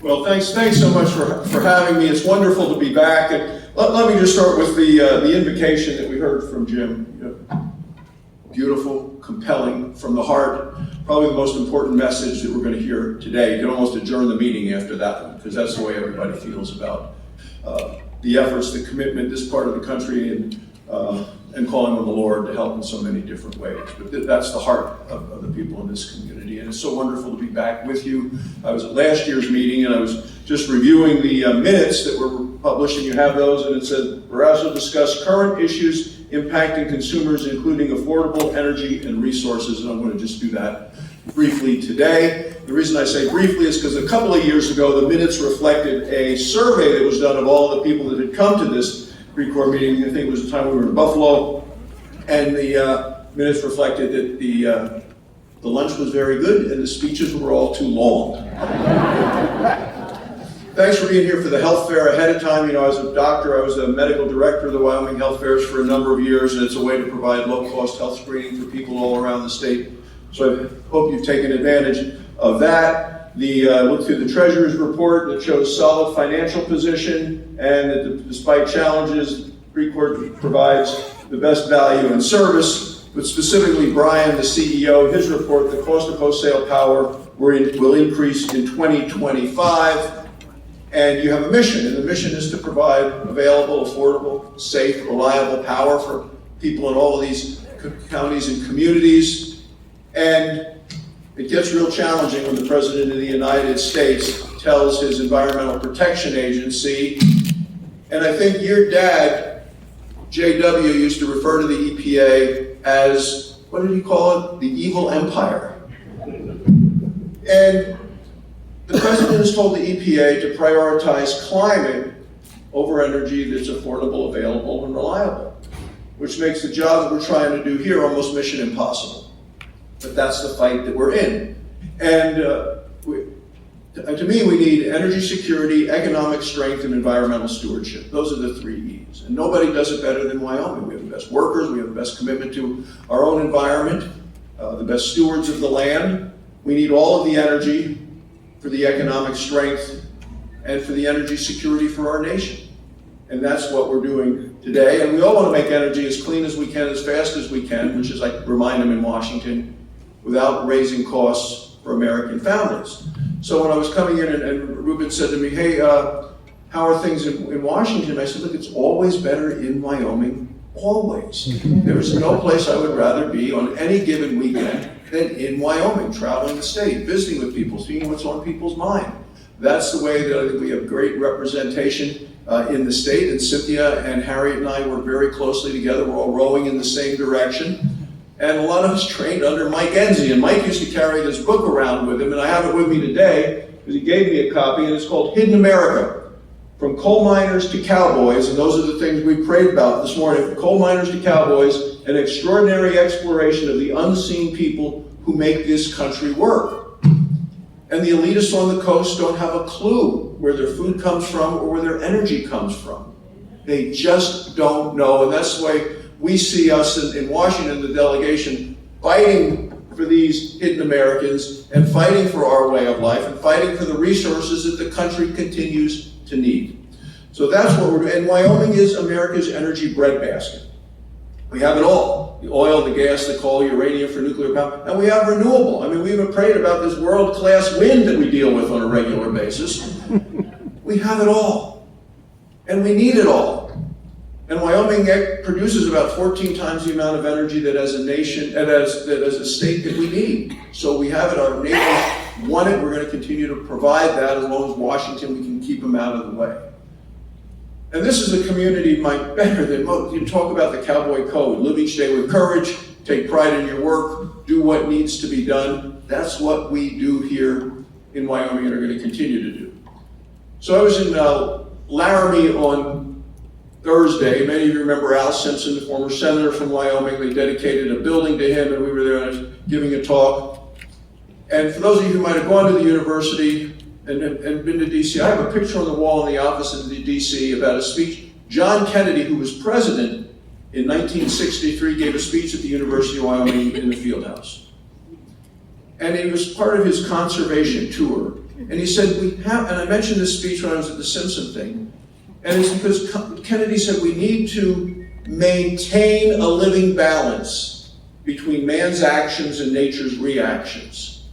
Well, thanks so much for having me. It's wonderful to be back. And let me just start with the invocation that we heard from Jim. Beautiful, compelling, from the heart. Probably the most important message that we're going to hear today. You can almost adjourn the meeting after that one, because that's the way everybody feels about the efforts, the commitment, this part of the country, and calling on the Lord to help in so many different ways. But that's the heart of the people in this community, and it's so wonderful to be back with you. I was at last year's meeting, and I was just reviewing the minutes that were published, and you have those, and it said, Barrasso discussed current issues impacting consumers, including affordable energy and resources, and I'm going to just do that briefly today. The reason I say briefly is because a couple of years ago, the minutes reflected a survey that was done of all the people that had come to this PRE Corp meeting. I think it was the time we were in Buffalo, and the minutes reflected that the lunch was very good and the speeches were all too long. Thanks for being here for the health fair ahead of time. You know, as a doctor, I was a medical director of the Wyoming Health Fairs for a number of years, and it's a way to provide low-cost health screening for people all around the state. So I hope you've taken advantage of that. Look through the Treasurer's report that shows solid financial position, and that despite challenges, PRE Corp provides the best value and service. But specifically, Brian, the CEO, his report, the cost of wholesale power will increase in 2025. And you have a mission, and the mission is to provide available, affordable, safe, reliable power for people in all of these counties and communities. And it gets real challenging when the President of the United States tells his Environmental Protection Agency, and I think your dad, JW, used to refer to the EPA as, what did he call it? The evil empire. And the President has told the EPA to prioritize climate over energy that's affordable, available, and reliable, which makes the job that we're trying to do here almost mission impossible. But that's the fight that we're in. And to me, we need energy security, economic strength, and environmental stewardship. Those are the 3 E's. And nobody does it better than Wyoming. We have the best workers, we have the best commitment to our own environment, the best stewards of the land. We need all of the energy for the economic strength and for the energy security for our nation. And that's what we're doing today. And we all want to make energy as clean as we can, as fast as we can, which is, I remind them, in Washington, without raising costs for American families. So when I was coming in and Ruben said to me, hey, how are things in Washington? I said, look, it's always better in Wyoming, always. There is no place I would rather be on any given weekend than in Wyoming, traveling the state, visiting with people, seeing what's on people's mind. That's the way that I think we have great representation in the state, and Cynthia and Harriet and I work very closely together. We're all rowing in the same direction. And a lot of us trained under Mike Enzi, and Mike used to carry this book around with him, and I have it with me today, because he gave me a copy, and it's called Hidden America, From Coal Miners to Cowboys, and those are the things we prayed about this morning, from coal miners to cowboys, an extraordinary exploration of the unseen people who make this country work. And the elitists on the coast don't have a clue where their food comes from or where their energy comes from. They just don't know, and that's the way we see us in Washington, the delegation, fighting for these hidden Americans and fighting for our way of life and fighting for the resources that the country continues to need. So that's what we're doing. And Wyoming is America's energy breadbasket. We have it all. The oil, the gas, the coal, uranium for nuclear power, and we have renewable. I mean, we even prayed about this world-class wind that we deal with on a regular basis. We have it all, and we need it all. And Wyoming produces about 14 times the amount of energy that as a nation, and as a state that we need. So we have it, our neighbors want it, we're going to continue to provide that as long as Washington, we can keep them out of the way. And this is a community better than most. You talk about the cowboy code, live each day with courage, take pride in your work, do what needs to be done. That's what we do here in Wyoming and are going to continue to do. So I was in Laramie on Thursday. Many of you remember Al Simpson, the former senator from Wyoming. They dedicated a building to him, and we were there and I was giving a talk. And for those of you who might have gone to the university and been to DC, I have a picture on the wall in the office in DC about a speech. John Kennedy, who was president in 1963, gave a speech at the University of Wyoming in the field house. And it was part of his conservation tour. And he said, and I mentioned this speech when I was at the Simpson thing, and it's because Kennedy said we need to maintain a living balance between man's actions and nature's reactions.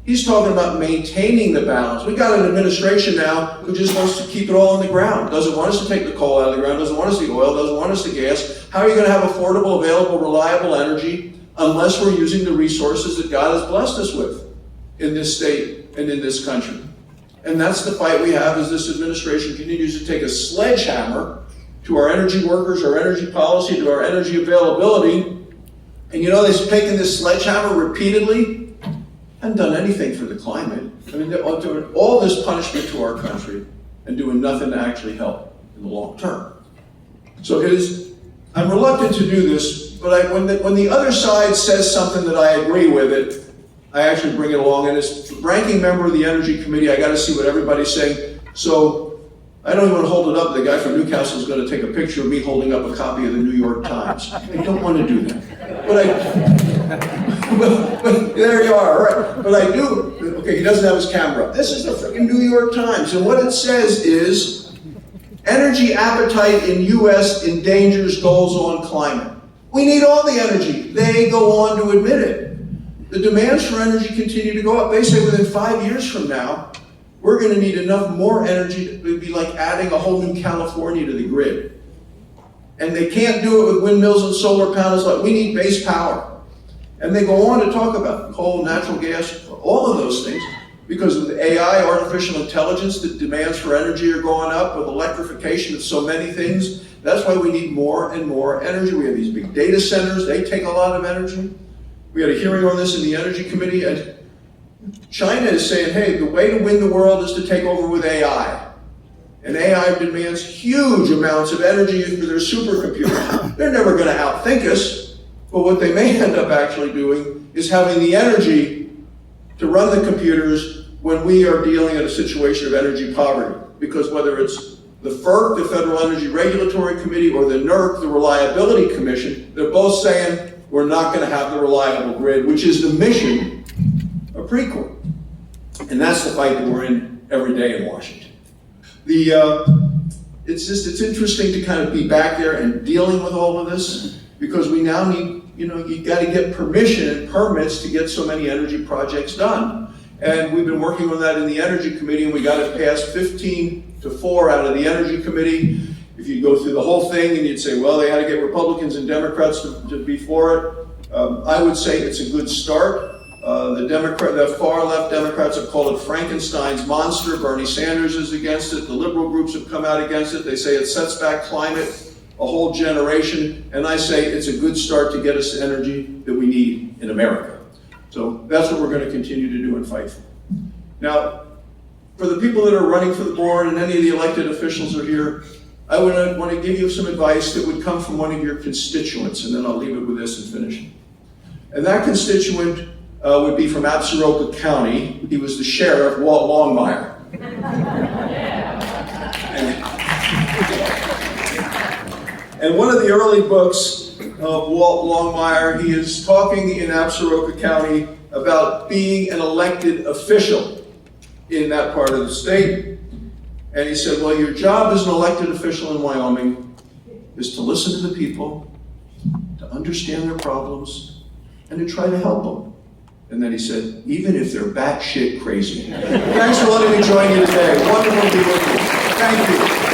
He's talking about maintaining the balance. We got an administration now who just wants to keep it all in the ground, doesn't want us to take the coal out of the ground, doesn't want us the oil, doesn't want us the gas. How are you going to have affordable, available, reliable energy unless we're using the resources that God has blessed us with in this state and in this country? And that's the fight we have as this administration continues to take a sledgehammer to our energy workers, our energy policy, to our energy availability. And you know, they've taken this sledgehammer repeatedly and done anything for the climate. I mean, they're doing all this punishment to our country and doing nothing to actually help in the long term. So I'm reluctant to do this, but when the other side says something that I agree with it, I actually bring it along. And as ranking member of the Energy Committee, I got to see what everybody's saying. So I don't even hold it up. The guy from Newcastle is going to take a picture of me holding up a copy of the New York Times. I don't want to do that. But there you are, right? But I do. Okay, he doesn't have his camera up. This is the freaking New York Times. And what it says is, energy appetite in U.S. endangers goals on climate. We need all the energy. They go on to admit it. The demands for energy continue to go up. They say within 5 years from now, we're going to need enough more energy to be like adding a whole new California to the grid. And they can't do it with windmills and solar panels. Like, we need base power. And they go on to talk about coal, natural gas, all of those things, because with AI, artificial intelligence, the demands for energy are going up, with electrification of so many things. That's why we need more and more energy. We have these big data centers, they take a lot of energy. We had a hearing on this in the Energy Committee, and China is saying, hey, the way to win the world is to take over with AI. And AI demands huge amounts of energy for their supercomputers. They're never going to outthink us, but what they may end up actually doing is having the energy to run the computers when we are dealing in a situation of energy poverty. Because whether it's the FERC, the Federal Energy Regulatory Committee, or the NERC, the Reliability Commission, they're both saying we're not going to have the reliable grid, which is the mission of PRE Corp. And that's the fight that we're in every day in Washington. It's interesting to kind of be back there and dealing with all of this, because we now need, you got to get permission and permits to get so many energy projects done. And we've been working on that in the Energy Committee, and we got it passed 15-4 out of the Energy Committee. If you go through the whole thing and you'd say, well, they had to get Republicans and Democrats to be for it, I would say it's a good start. The far left Democrats have called it Frankenstein's monster. Bernie Sanders is against it. The liberal groups have come out against it. They say it sets back climate a whole generation. And I say it's a good start to get us the energy that we need in America. So that's what we're going to continue to do and fight for. Now, for the people that are running for the board and any of the elected officials are here, I would want to give you some advice that would come from one of your constituents, and then I'll leave it with this and finish. And that constituent would be from Upton County. He was the sheriff, Walt Longmire. And one of the early books of Walt Longmire, he is talking in Upton County about being an elected official in that part of the state. And he said, well, your job as an elected official in Wyoming is to listen to the people, to understand their problems, and to try to help them. And then he said, even if they're batshit crazy. Thanks for letting me join you today. Wonderful to be with you. Thank you.